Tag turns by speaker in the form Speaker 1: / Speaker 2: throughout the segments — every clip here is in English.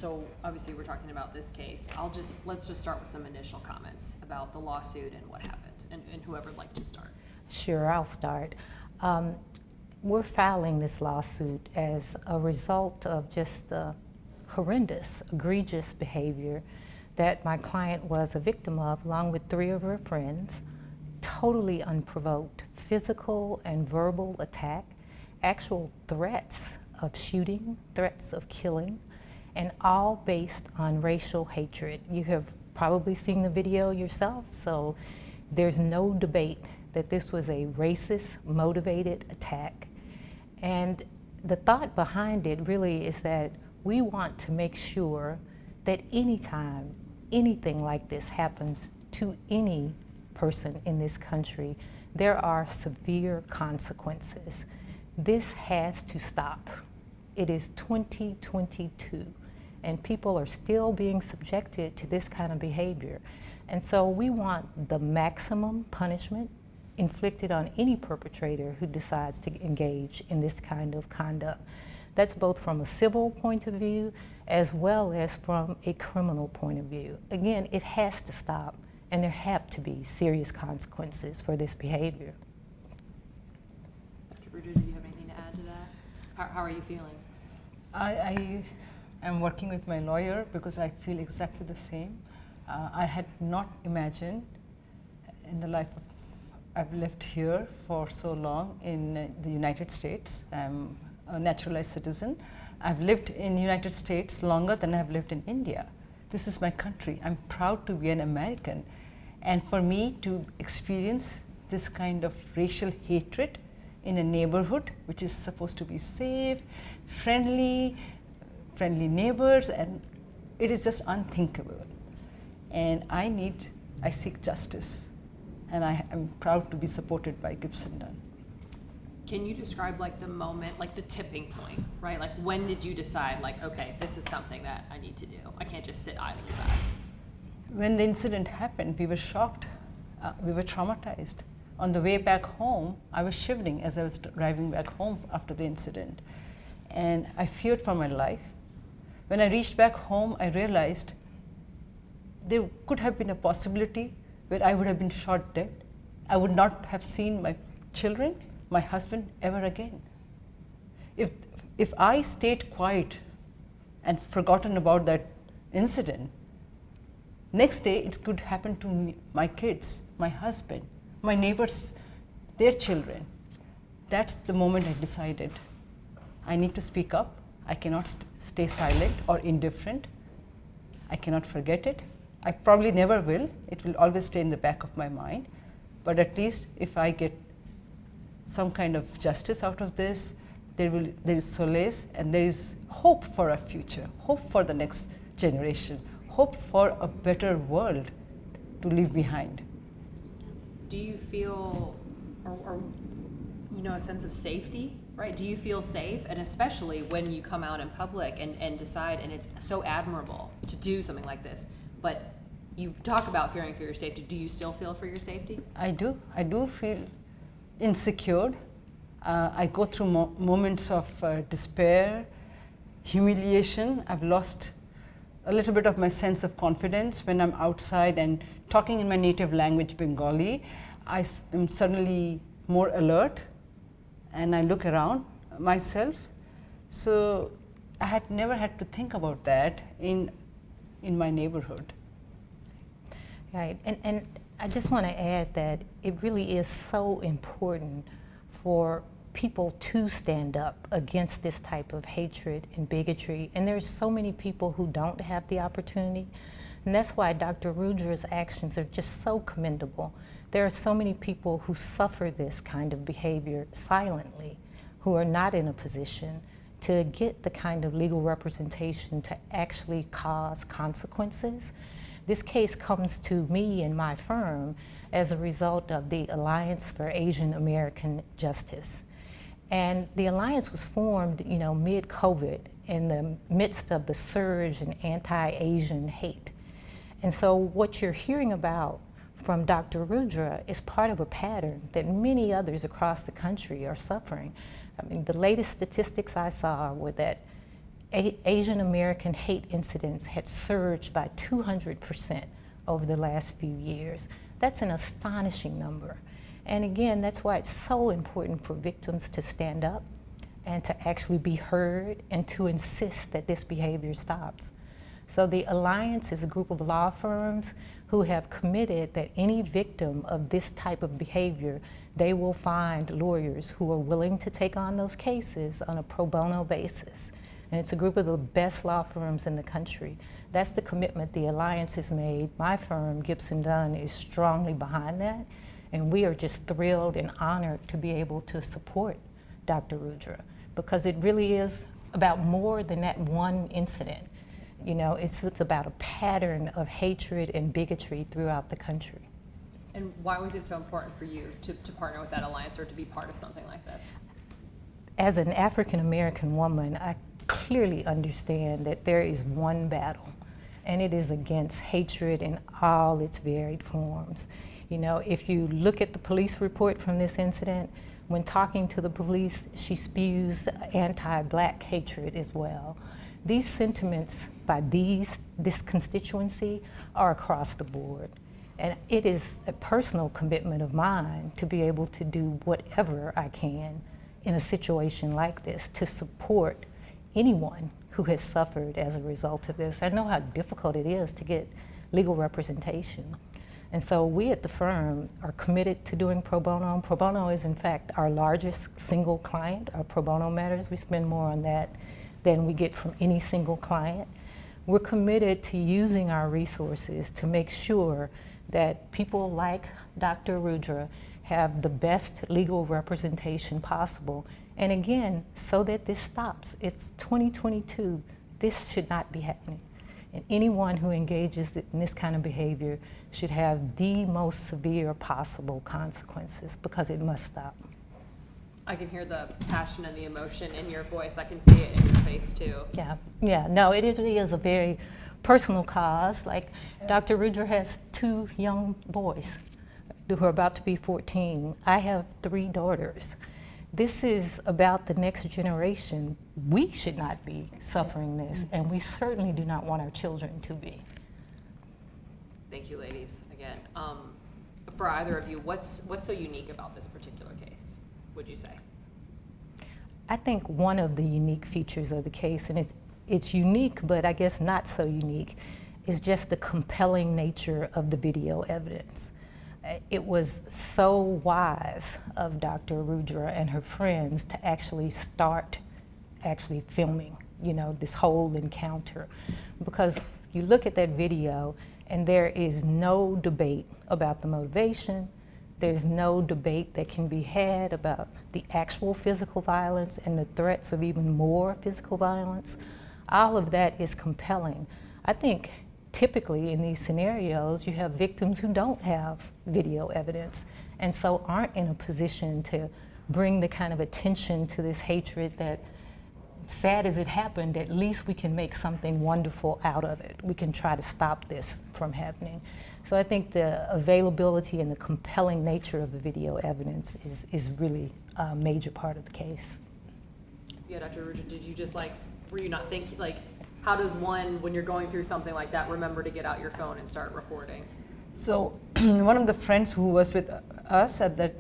Speaker 1: so obviously we're talking about this case. Let's just start with some initial comments about the lawsuit and what happened, and whoever would like to start.
Speaker 2: Sure, I'll start. We're filing this lawsuit as a result of just the horrendous, egregious behavior that my client was a victim of, along with 3 of her friends. Totally unprovoked physical and verbal attack, actual threats of shooting, threats of killing, and all based on racial hatred. You have probably seen the video yourself, so there's no debate that this was a racist motivated attack. And the thought behind it really is that we want to make sure that anytime anything like this happens to any person in this country, there are severe consequences. This has to stop. It is 2022, and people are still being subjected to this kind of behavior. And so we want the maximum punishment inflicted on any perpetrator who decides to engage in this kind of conduct. That's both from a civil point of view as well as from a criminal point of view. Again, it has to stop, and there have to be serious consequences for this behavior.
Speaker 1: Dr. Bridger, do you have anything to add to that? How are you feeling?
Speaker 3: I am working with my lawyer because I feel exactly the same. I had not imagined in the life of, I've lived here for so long in the United States. I'm a naturalized citizen. I've lived in the United States longer than I've lived in India. This is my country. I'm proud to be an American. And for me to experience this kind of racial hatred in a neighborhood which is supposed to be safe, friendly neighbors, and it is just unthinkable. And I seek justice, and I am proud to be supported by Gibson Dunn.
Speaker 1: Can you describe like the moment, like the tipping point, right? Like when did you decide, like, okay, this is something that I need to do. I can't just sit idly by.
Speaker 3: When the incident happened, we were shocked. We were traumatized. On the way back home, I was shivering as I was driving back home after the incident. And I feared for my life. When I reached back home, I realized there could have been a possibility where I would have been shot dead. I would not have seen my children, my husband ever again. If I stayed quiet and forgotten about that incident, next day it could happen to me, my kids, my husband, my neighbors, their children. That's the moment I decided I need to speak up. I cannot stay silent or indifferent. I cannot forget it. I probably never will. It will always stay in the back of my mind. But at least if I get some kind of justice out of this, there is solace and there is hope for our future, hope for the next generation, hope for a better world to leave behind.
Speaker 1: Do you feel, or a sense of safety, right? Do you feel safe? And especially when you come out in public and decide, and it's so admirable to do something like this, but you talk about fearing for your safety. Do you still feel for your safety?
Speaker 3: I do. I do feel insecure. I go through moments of despair, humiliation. I've lost a little bit of my sense of confidence when I'm outside and talking in my native language, Bengali. I am suddenly more alert and I look around myself. So I had never had to think about that in my neighborhood.
Speaker 2: Right, and I just want to add that it really is so important for people to stand up against this type of hatred and bigotry. And there's so many people who don't have the opportunity. And that's why Dr. Rudra's actions are just so commendable. There are so many people who suffer this kind of behavior silently, who are not in a position to get the kind of legal representation to actually cause consequences. This case comes to me and my firm as a result of the Alliance for Asian American Justice. And the alliance was formed, mid-COVID in the midst of the surge in anti-Asian hate. And so what you're hearing about from Dr. Rudra is part of a pattern that many others across the country are suffering. I mean, the latest statistics I saw were that Asian American hate incidents had surged by 200% over the last few years. That's an astonishing number. And again, that's why it's so important for victims to stand up and to actually be heard and to insist that this behavior stops. So the Alliance is a group of law firms who have committed that any victim of this type of behavior, they will find lawyers who are willing to take on those cases on a pro bono basis. And it's a group of the best law firms in the country. That's the commitment the Alliance has made. My firm, Gibson Dunn, is strongly behind that. And we are just thrilled and honored to be able to support Dr. Rudra, because it really is about more than that one incident. You know, it's about a pattern of hatred and bigotry throughout the country.
Speaker 1: And why was it so important for you to partner with that alliance or to be part of something like this?
Speaker 2: As an African American woman, I clearly understand that there is one battle, and it is against hatred in all its varied forms. You know, if you look at the police report from this incident, when talking to the police, she spews anti-Black hatred as well. These sentiments by this constituency are across the board. And it is a personal commitment of mine to be able to do whatever I can in a situation like this to support anyone who has suffered as a result of this. I know how difficult it is to get legal representation. And so we at the firm are committed to doing pro bono. Pro bono is in fact our largest single client, our pro bono matters. We spend more on that than we get from any single client. We're committed to using our resources to make sure that people like Dr. Rudra have the best legal representation possible. And again, so that this stops. It's 2022, this should not be happening. And anyone who engages in this kind of behavior should have the most severe possible consequences, because it must stop.
Speaker 1: I can hear the passion and the emotion in your voice. I can see it in your face too.
Speaker 2: Yeah, no, it really is a very personal cause. Like Dr. Rudra has 2 young boys who are about to be 14. I have 3 daughters. This is about the next generation. We should not be suffering this, and we certainly do not want our children to be.
Speaker 1: Thank you, ladies, again. For either of you, what's so unique about this particular case, would you say?
Speaker 2: I think one of the unique features of the case, and it's unique, but I guess not so unique, is just the compelling nature of the video evidence. It was so wise of Dr. Rudra and her friends to actually start filming, you know, this whole encounter. Because you look at that video and there is no debate about the motivation. There's no debate that can be had about the actual physical violence and the threats of even more physical violence. All of that is compelling. I think typically in these scenarios, you have victims who don't have video evidence and so aren't in a position to bring the kind of attention to this hatred that, sad as it happened, at least we can make something wonderful out of it. We can try to stop this from happening. So I think the availability and the compelling nature of the video evidence is really a major part of the case.
Speaker 1: Yeah, Dr. Rudra, did you just were you not thinking, how does one, when you're going through something like that, remember to get out your phone and start recording?
Speaker 3: So one of the friends who was with us at that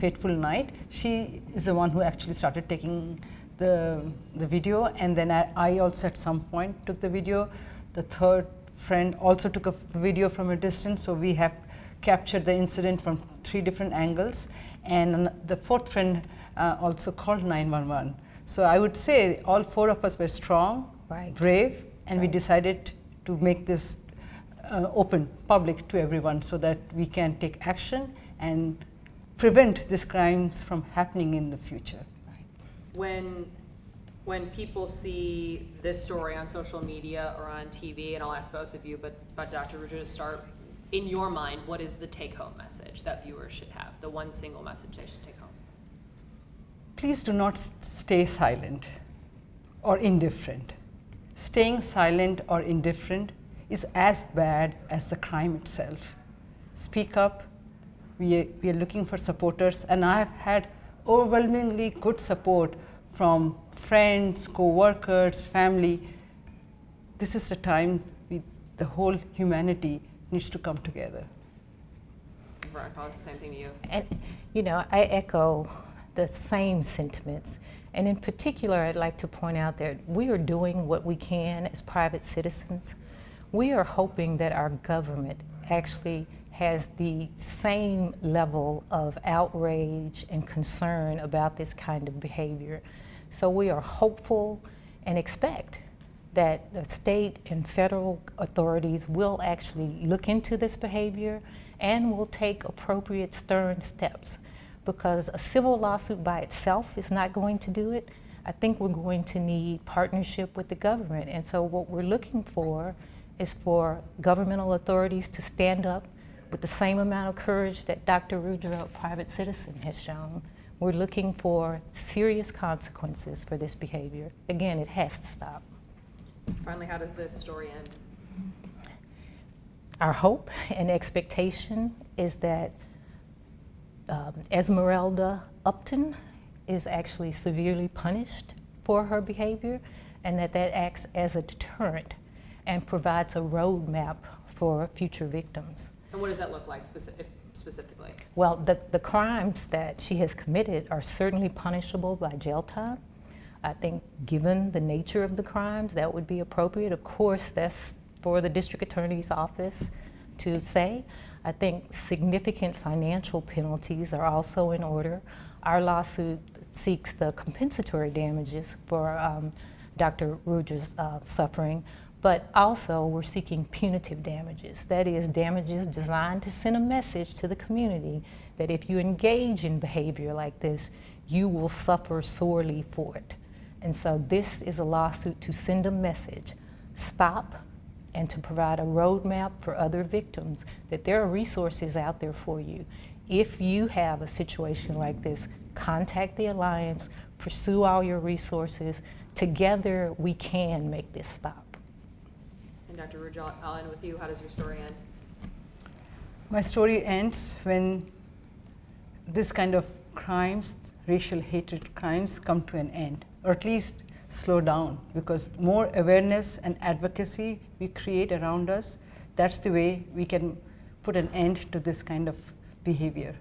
Speaker 3: fateful night, she is the one who actually started taking the video, and then I also at some point took the video. The third friend also took a video from a distance, so we have captured the incident from 3 different angles, and the 4th friend also called 911. So I would say all 4 of us were strong,
Speaker 2: Right.
Speaker 3: brave, and we
Speaker 2: Right.
Speaker 3: decided to make this open, public to everyone, so that we can take action and prevent these crimes from happening in the future.
Speaker 1: When people see this story on social media or on TV, and I'll ask both of you, but Dr. Rudra, to start, in your mind, what is the take-home message that viewers should have, the one single message they should take home?
Speaker 3: Please do not stay silent or indifferent. Staying silent or indifferent is as bad as the crime itself. Speak up. We are looking for supporters, and I have had overwhelmingly good support from friends, co-workers, family. This is the time the whole humanity needs to come together.
Speaker 1: Veronica, it's the same thing to you.
Speaker 2: And, you know, I echo the same sentiments. And in particular, I'd like to point out that we are doing what we can as private citizens. We are hoping that our government actually has the same level of outrage and concern about this kind of behavior. So we are hopeful and expect that the state and federal authorities will actually look into this behavior and will take appropriate stern steps, because a civil lawsuit by itself is not going to do it. I think we're going to need partnership with the government. And so what we're looking for is for governmental authorities to stand up with the same amount of courage that Dr. Rudra, a private citizen, has shown. We're looking for serious consequences for this behavior. Again, it has to stop.
Speaker 1: Finally, how does this story end?
Speaker 2: Our hope and expectation is that Esmeralda Upton is actually severely punished for her behavior, and that acts as a deterrent and provides a roadmap for future victims.
Speaker 1: And what does that look like specifically?
Speaker 2: Well, the crimes that she has committed are certainly punishable by jail time. I think given the nature of the crimes, that would be appropriate. Of course, that's for the district attorney's office to say. I think significant financial penalties are also in order. Our lawsuit seeks the compensatory damages for Dr. Rudra's suffering, but also we're seeking punitive damages. That is, damages designed to send a message to the community that if you engage in behavior like this, you will suffer sorely for it. And so this is a lawsuit to send a message: stop, and to provide a roadmap for other victims, that there are resources out there for you. If you have a situation like this, contact the Alliance, pursue all your resources. Together we can make this stop.
Speaker 1: And Dr. Rudra, I'll end with you. How does your story end?
Speaker 3: My story ends when this kind of crimes, racial hatred crimes, come to an end, or at least slow down, because more awareness and advocacy we create around us, that's the way we can put an end to this kind of behavior.